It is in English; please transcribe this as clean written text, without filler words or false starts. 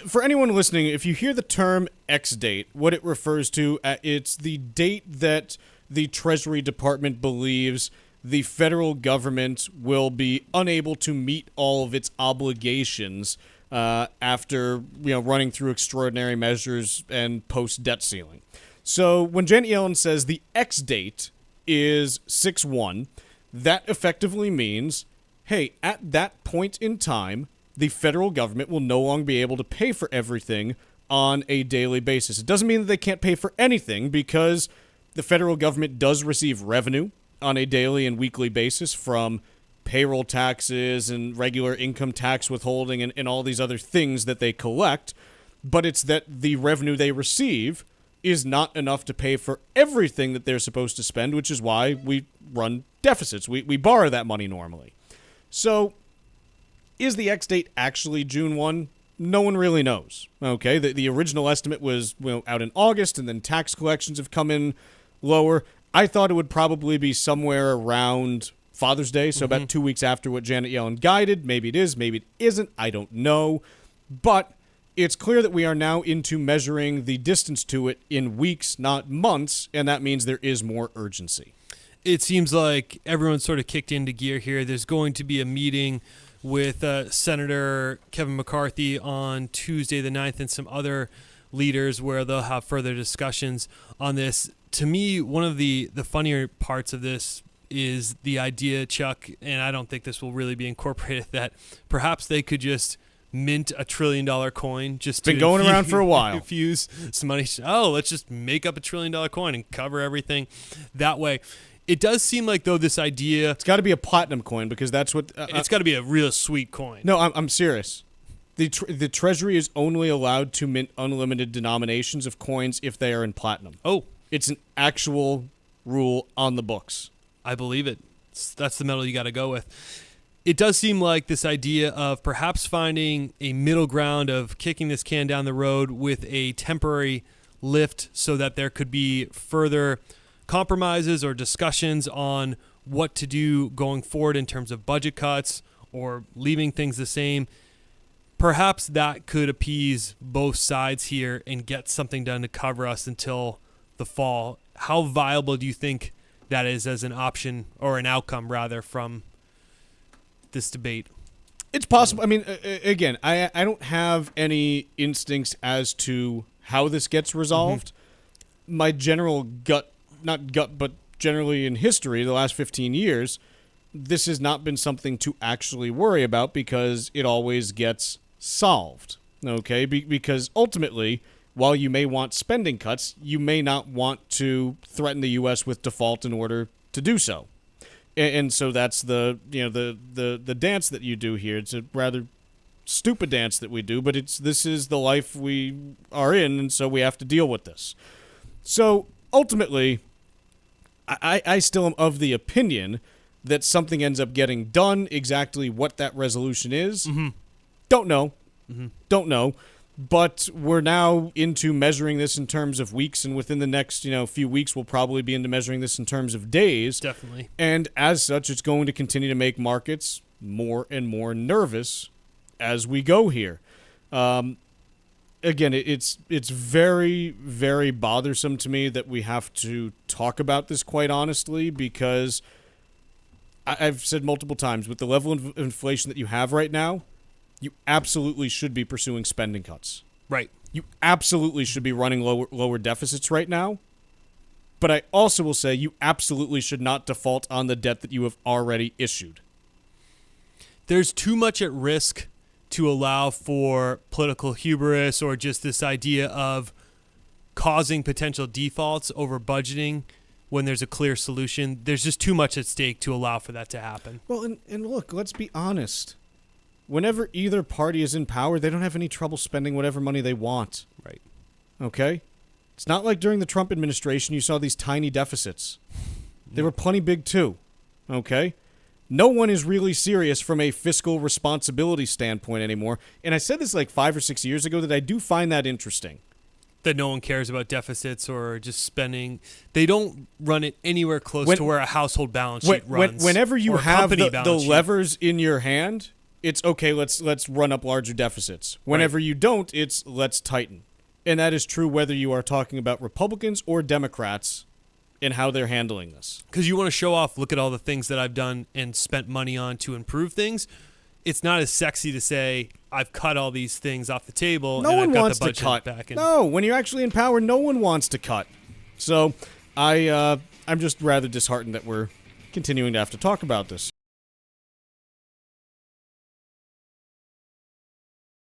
for anyone listening, if you hear the term X date, what it refers to, it's the date that the Treasury Department believes the federal government will be unable to meet all of its obligations after running through extraordinary measures and post-debt ceiling. So when Janet Yellen says the X date is 6/1, that effectively means, hey, at that point in time, the federal government will no longer be able to pay for everything on a daily basis. It doesn't mean that they can't pay for anything, because the federal government does receive revenue on a daily and weekly basis from payroll taxes and regular income tax withholding and all these other things that they collect. But it's that the revenue they receive is not enough to pay for everything that they're supposed to spend, which is why we run deficits. We borrow that money normally. So is the X date actually June 1? No one really knows. Okay, the original estimate was out in August, and then tax collections have come in lower. I thought it would probably be somewhere around Father's Day, so about 2 weeks after what Janet Yellen guided. Maybe it is, maybe it isn't. I don't know. But it's clear that we are now into measuring the distance to it in weeks, not months, and that means there is more urgency. It seems like everyone's sort of kicked into gear here. There's going to be a meeting with Senator Kevin McCarthy on Tuesday the 9th and some other leaders where they'll have further discussions on this. To me, one of the funnier parts of this is the idea, Chuck, and I don't think this will really be incorporated, that perhaps they could just mint $1 trillion coin. Just been going around for a while. Infuse some money. Oh, let's just make up $1 trillion coin and cover everything that way. It does seem like, though, this idea... It's got to be a platinum coin, because that's what... it's got to be a real sweet coin. No, I'm serious. The Treasury is only allowed to mint unlimited denominations of coins if they are in platinum. Oh. It's an actual rule on the books. I believe it. That's the metal you got to go with. It does seem like this idea of perhaps finding a middle ground of kicking this can down the road with a temporary lift so that there could be further compromises or discussions on what to do going forward in terms of budget cuts or leaving things the same. Perhaps that could appease both sides here and get something done to cover us until the fall. How viable do you think that is as an option, or an outcome rather, from this debate? It's possible. I mean, again, I don't have any instincts as to how this gets resolved. My general but generally in history, the last 15 years, this has not been something to actually worry about, because it always gets solved. Okay? Because ultimately, while you may want spending cuts, you may not want to threaten the U.S. with default in order to do so. And so that's the dance that you do here. It's a rather stupid dance that we do, but this is the life we are in, and so we have to deal with this. So ultimately, I still am of the opinion that something ends up getting done. Exactly what that resolution is, don't know. Don't know. But we're now into measuring this in terms of weeks, and within the next few weeks, we'll probably be into measuring this in terms of days. Definitely. And as such, it's going to continue to make markets more and more nervous as we go here. Again, it's very, very bothersome to me that we have to talk about this, quite honestly, because I've said multiple times, with the level of inflation that you have right now, you absolutely should be pursuing spending cuts. Right. You absolutely should be running lower deficits right now. But I also will say you absolutely should not default on the debt that you have already issued. There's too much at risk to allow for political hubris or just this idea of causing potential defaults over budgeting when there's a clear solution. There's just too much at stake to allow for that to happen. Well, and look, let's be honest. Whenever either party is in power, they don't have any trouble spending whatever money they want. Right. Okay? It's not like during the Trump administration you saw these tiny deficits. They were plenty big too. Okay? No one is really serious from a fiscal responsibility standpoint anymore. And I said this like 5 or 6 years ago that I do find that interesting. That no one cares about deficits or just spending. They don't run it anywhere close to where a household balance sheet runs. Whenever you have the levers in your hand, it's okay, let's run up larger deficits. Whenever you don't, it's let's tighten. And that is true whether you are talking about Republicans or Democrats and how they're handling this. Because you want to show off, look at all the things that I've done and spent money on to improve things. It's not as sexy to say, I've cut all these things off the table No and one I've got wants the budget to cut. back. No, when you're actually in power, no one wants to cut. So I'm just rather disheartened that we're continuing to have to talk about this.